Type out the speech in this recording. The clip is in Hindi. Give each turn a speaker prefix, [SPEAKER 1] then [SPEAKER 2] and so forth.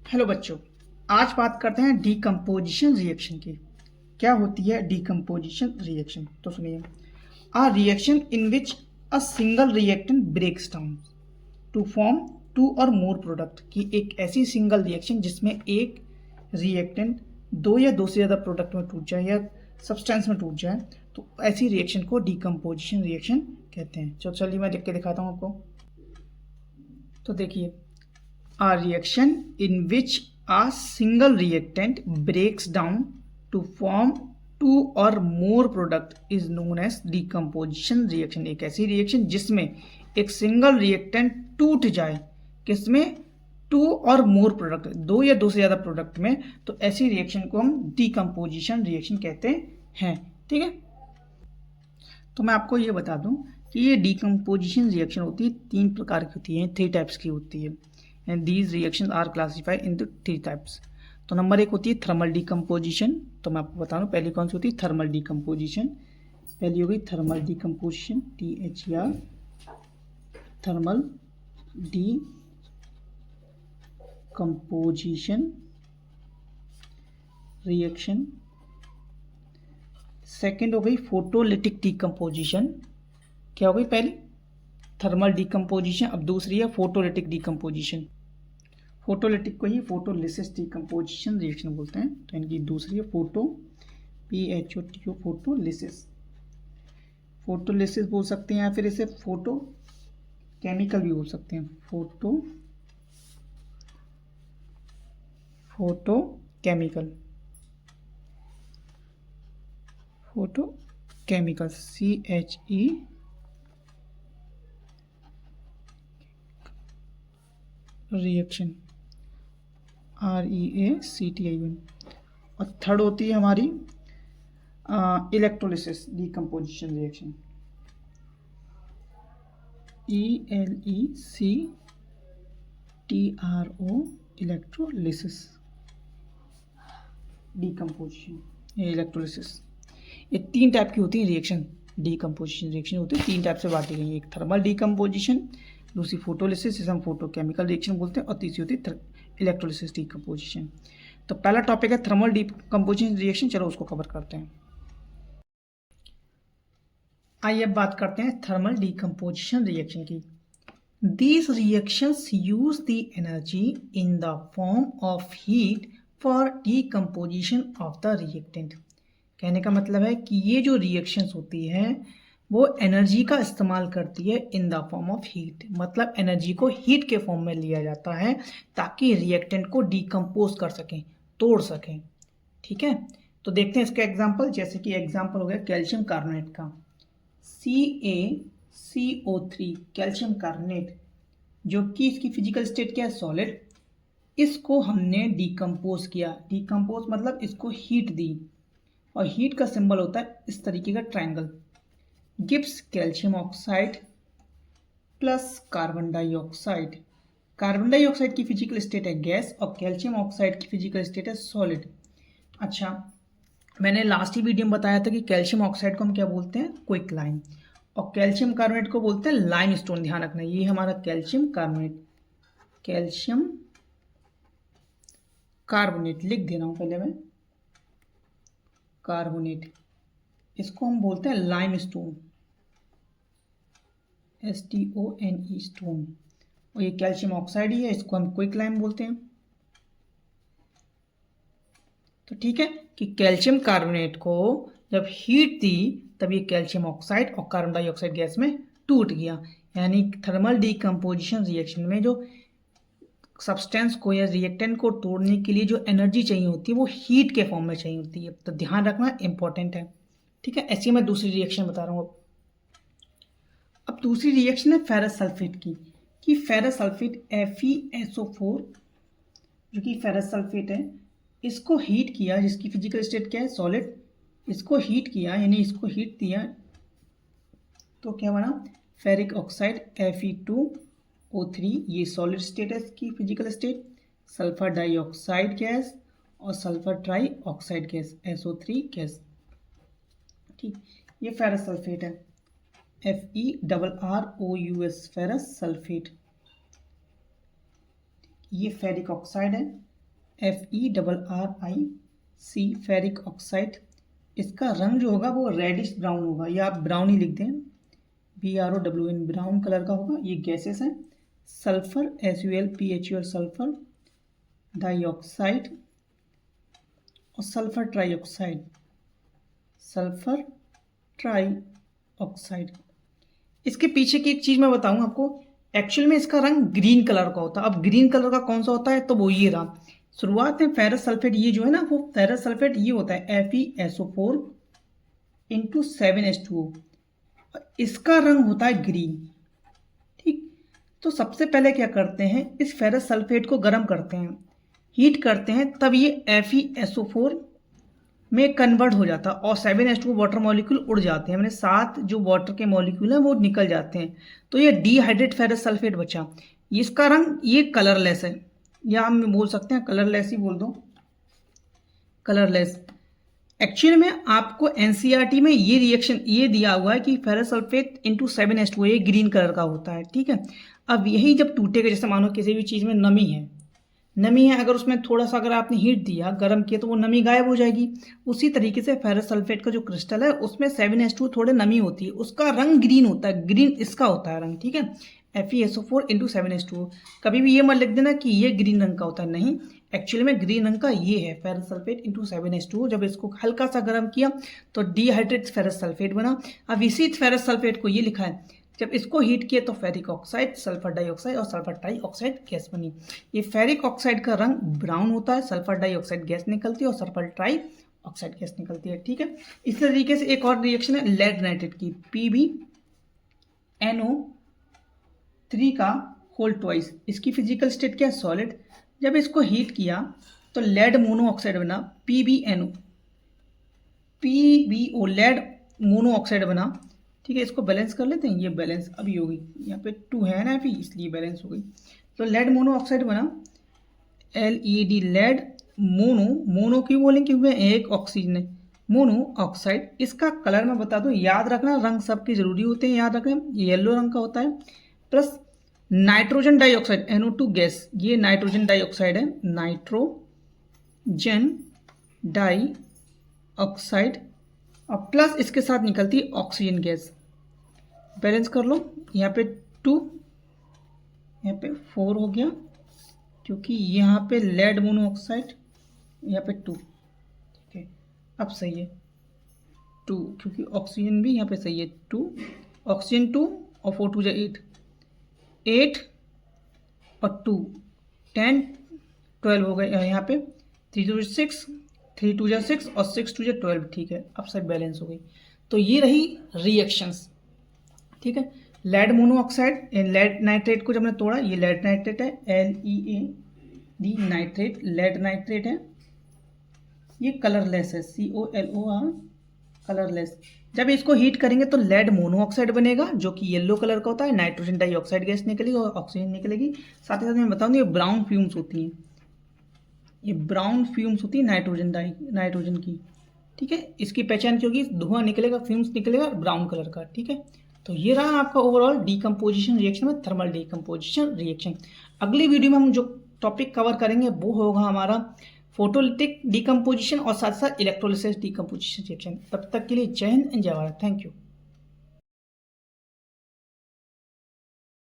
[SPEAKER 1] हेलो बच्चों, आज बात करते हैं डीकम्पोजिशन रिएक्शन की। क्या होती है डीकम्पोजिशन रिएक्शन? तो सुनिए, a reaction in which a single reactant breaks down to form two or more product की एक ऐसी सिंगल रिएक्शन जिसमें एक रिएक्टेंट दो या दो से ज़्यादा प्रोडक्ट में टूट जाए या सब्सटेंस में टूट जाए, तो ऐसी रिएक्शन को डीकम्पोजिशन रिएक्शन कहते हैं। चलिए मैं लिख के दिखाता हूँ आपको। तो देखिए, a reaction in which a single reactant breaks down to form two or more product is known as decomposition reaction। एक ऐसी रिएक्शन जिसमें एक सिंगल रिएक्टेंट टूट जाए, किसमें? टू और मोर प्रोडक्ट, दो या दो से ज़्यादा प्रोडक्ट में, तो ऐसी रिएक्शन को हम डीकम्पोजिशन रिएक्शन कहते हैं। ठीक है, तो मैं आपको ये बता दूं कि ये डीकम्पोजिशन रिएक्शन होती है, तीन प्रकार की होती है, 3 टाइप्स की होती है। And these reactions are classified in the 3 types. तो नंबर 1 होती है थर्मल डीकम्पोजिशन। तो मैं आपको बता दूं पहली कौन सी होती है, थर्मल डीकम्पोजिशन। पहली हो गई thermal decomposition, THER, thermal decomposition reaction. Second हो गई फोटोलिटिक डीकम्पोजिशन। क्या हो गई? पहली थर्मल डीकम्पोजिशन, अब दूसरी है फोटोलिटिक डीकम्पोजिशन। फोटोलिटिक को ही फोटोलिसिस डीकम्पोजिशन रिएक्शन बोलते हैं। तो इनकी दूसरी है फोटो, PHOTO, फोटोलिसिस। फोटोलिसिस बोल सकते हैं या फिर इसे फोटो केमिकल भी बोल सकते हैं। Photo chemical, CHE reaction, REACTION। और थर्ड होती है हमारी electrolysis decomposition reaction, ELECTRO, electrolysis decomposition, electrolysis. ये 3 टाइप की होती है रिएक्शन, डीकम्पोजिशन रिएक्शन होती है 3 टाइप से बांटी गई है। एक थर्मल डीकम्पोजिशन, दूसरी फोटोलिसिस जिसे हम फोटोकेमिकल रिएक्शन बोलते हैं, और तीसरी होती है इलेक्ट्रोलिसिस डीकम्पोजिशन। तो पहला टॉपिक है थर्मल डीकम्पोजिशन रिएक्शन। चलो उसको कवर करते हैं। आइए अब बात करते हैं थर्मल डीकम्पोजिशन रिएक्शन की। These reactions use the energy in the form of heat for decomposition of the reactant। कहने का मतलब है कि ये जो रिएक्शंस होती हैं वो एनर्जी का इस्तेमाल करती है in the form of heat. मतलब एनर्जी को हीट के फॉर्म में लिया जाता है ताकि रिएक्टेंट को डीकम्पोज कर सकें, तोड़ सकें। ठीक है, तो देखते हैं इसका एग्जांपल। जैसे कि एग्जांपल हो गया कैल्शियम कार्बोनेट का, CaCO3, कैल्शियम कार्बोनेट, जो कि इसकी फिजिकल स्टेट क्या है? सॉलिड। इसको हमने डीकम्पोज किया। डीकम्पोज मतलब इसको हीट दी, और हीट का सिंबल होता है इस तरीके का triangle. Gibbs calcium oxide plus carbon dioxide. Carbon dioxide की फिजिकल स्टेट है गैस, और कैल्शियम ऑक्साइड की फिजिकल स्टेट है सॉलिड। अच्छा, मैंने लास्ट ही वीडियो में बताया था कि कैल्शियम ऑक्साइड को हम क्या बोलते हैं? क्विक लाइम, और कैल्शियम कार्बोनेट को बोलते हैं लाइम स्टोन। ध्यान रखना, ये हमारा कैल्शियम कार्बोनेट, कैल्शियम कार्बोनेट लिख दे रहा हूं पहले मैं, कार्बोनेट, इसको हम बोलते हैं लाइम स्टोन, STONE, स्टोन। और ये कैल्शियम ऑक्साइड ही है, इसको हम क्विक लाइम बोलते हैं। तो ठीक है कि कैल्शियम कार्बोनेट को जब हीट दी तब ये कैल्शियम ऑक्साइड और कार्बन डाइऑक्साइड गैस में टूट गया। यानी थर्मल डीकम्पोजिशन रिएक्शन में जो सब्सटेंस को या रिएक्टेंट को तोड़ने के लिए जो एनर्जी चाहिए होती है वो हीट के फॉर्म में चाहिए होती है। तो ध्यान रखना इंपॉर्टेंट है। ठीक है, ऐसी मैं दूसरी रिएक्शन बता रहा हूँ। अब दूसरी रिएक्शन है फेरस सल्फेट की, कि फेरस सल्फेट FeSO4, जो कि फेरस सल्फेट है, इसको हीट किया, जिसकी फिजिकल स्टेट क्या है? सॉलिड। इसको हीट किया, यानी इसको हीट दिया, तो क्या बना? फेरिक ऑक्साइड Fe2O3, ये सॉलिड स्टेट है इसकी physical state. Sulphur dioxide gas और sulphur trioxide gas, SO3 gas. ठीक, ये फेरस सल्फेट है, FeRROUS, फेरस सल्फेट। ये फेरिक ऑक्साइड है, FeRRic फेरिक ऑक्साइड। इसका रंग जो होगा वो रेडिश ब्राउन होगा, या आप ब्राउन ही लिख दें, BROWN, ब्राउन कलर का होगा। ये गैसेस हैं sulphur SUL PHUL sulphur dioxide और सल्फर ट्राइऑक्साइड, सल्फर ट्राइऑक्साइड। इसके पीछे की एक चीज़ मैं बताऊं आपको, एक्चुअल में इसका रंग ग्रीन कलर का होता है। अब ग्रीन कलर का कौन सा होता है, तो वो ये रहा। शुरुआत में फेरस सल्फेट, ये जो है ना, वो फेरस सल्फेट ये होता है FeSO4 × 7H2O। इसका रंग होता है ग्रीन। ठीक, तो सबसे पहले क्या करते हैं, इस फेरस सल्फेट को गर्म करते हैं, हीट करते हैं, तब ये FeSO4 में कन्वर्ट हो जाता है और 7H2O वाटर मॉलिक्यूल उड़ जाते हैं, मैंने 7 जो वाटर के मॉलिक्यूल हैं वो निकल जाते हैं। तो ये डिहाइड्रेट फेरस सल्फेट बचा। इसका रंग ये कलरलेस है, या हम बोल सकते हैं कलरलेस ही बोल दो, कलरलेस। एक्चुअल में आपको NCERT में ये रिएक्शन ये दिया हुआ है कि फेरस सल्फेट × 7H2O ये ग्रीन कलर का होता है। ठीक है, अब यही जब टूटेगा, जैसे मानो किसी भी चीज़ में नमी है, अगर उसमें थोड़ा सा अगर आपने हीट दिया, गर्म किया, तो वो नमी गायब हो जाएगी। उसी तरीके से फेरस सल्फेट का जो क्रिस्टल है उसमें 7H2O थोड़े नमी होती है, उसका रंग ग्रीन होता है, ग्रीन इसका होता है रंग। ठीक है, FeSO4 × 7H2O। कभी भी ये मत लिख देना कि ये ग्रीन रंग का होता है, नहीं, एक्चुअली में ग्रीन रंग का ये है फेरस सल्फेट × 7H2O। जब इसको हल्का सा गर्म किया तो डिहाइड्रेट फेरस सल्फेट बना। अब इसी फेरस सल्फेट को ये लिखा है, जब इसको हीट किया तो फेरिक ऑक्साइड, सल्फर डाइऑक्साइड और सल्फर ट्राइऑक्साइड गैस बनी। ये फेरिक ऑक्साइड का रंग ब्राउन होता है, सल्फर डाइऑक्साइड गैस निकलती है और सल्फर ट्राइऑक्साइड गैस निकलती है। ठीक है, इस तरीके से एक और रिएक्शन है लेड नाइट्रेट की, PbNO3 का होल ट्वाइस। इसकी फिजिकल स्टेट क्या है, सॉलिड। जब इसको हीट किया तो लेड मोनोऑक्साइड बना, PbNO, PbO लेड मोनोऑक्साइड बना। ठीक है, इसको बैलेंस कर लेते हैं, ये बैलेंस अभी होगी, यहाँ पे 2 है ना Fe, इसलिए बैलेंस हो गई। तो लेड मोनोऑक्साइड बना, LED लेड मोनो क्यों बोलेंगे, क्योंकि एक ऑक्सीजन है, मोनो ऑक्साइड। इसका कलर मैं बता दूं, याद रखना, रंग सबके जरूरी होते हैं, याद रखना, येलो रंग का होता है। Plus nitrogen dioxide NO2 gas, ये नाइट्रोजन डाइऑक्साइड है, नाइट्रोजन डाइऑक्साइड, और प्लस इसके साथ निकलती है ऑक्सीजन गैस। बैलेंस कर लो, यहाँ पे 2, यहाँ पे 4 हो गया, क्योंकि यहाँ पे लेड मोनोऑक्साइड, यहाँ पे 2। ठीक है, अब सही है 2, क्योंकि ऑक्सीजन भी यहाँ पे सही है 2, ऑक्सीजन 2 और 4 2 8, 8 और 2 10 12 हो गए। यहाँ पे 3 2 6, 3 2 6 और 6 2 12। ठीक है, अब सब बैलेंस हो गई। तो ये रही रिएक्शंस। ठीक है, लेड मोनोऑक्साइड, लेड नाइट्रेट को जब हमने तोड़ा, ये लेड नाइट्रेट है, LEAD नाइट्रेट, लेड नाइट्रेट है। ये कलरलेस है, COLOR, कलरलेस। जब इसको हीट करेंगे तो लेड मोनोऑक्साइड बनेगा, जो कि येलो कलर का होता है, नाइट्रोजन डाइऑक्साइड गैस निकलेगी और ऑक्सीजन निकलेगी। साथ ही साथ मैं बताऊंगी, ये ब्राउन फ्यूम्स होती हैं, ये ब्राउन फ्यूम्स होती है नाइट्रोजन की। ठीक है, इसकी पहचान क्योंकि धुआं निकलेगा, फ्यूम्स निकलेगा ब्राउन कलर का। ठीक है, तो ये रहा आपका ओवरऑल डीकम्पोजिशन रिएक्शन में थर्मल डीकम्पोजिशन रिएक्शन। अगली वीडियो में हम जो टॉपिक कवर करेंगे वो होगा हमारा फोटोलिटिक डीकम्पोजिशन और साथ साथ इलेक्ट्रोलिसिस डीकम्पोजिशन रिएक्शन। तब तक के लिए जय हिंद, जय भारत, थैंक यू।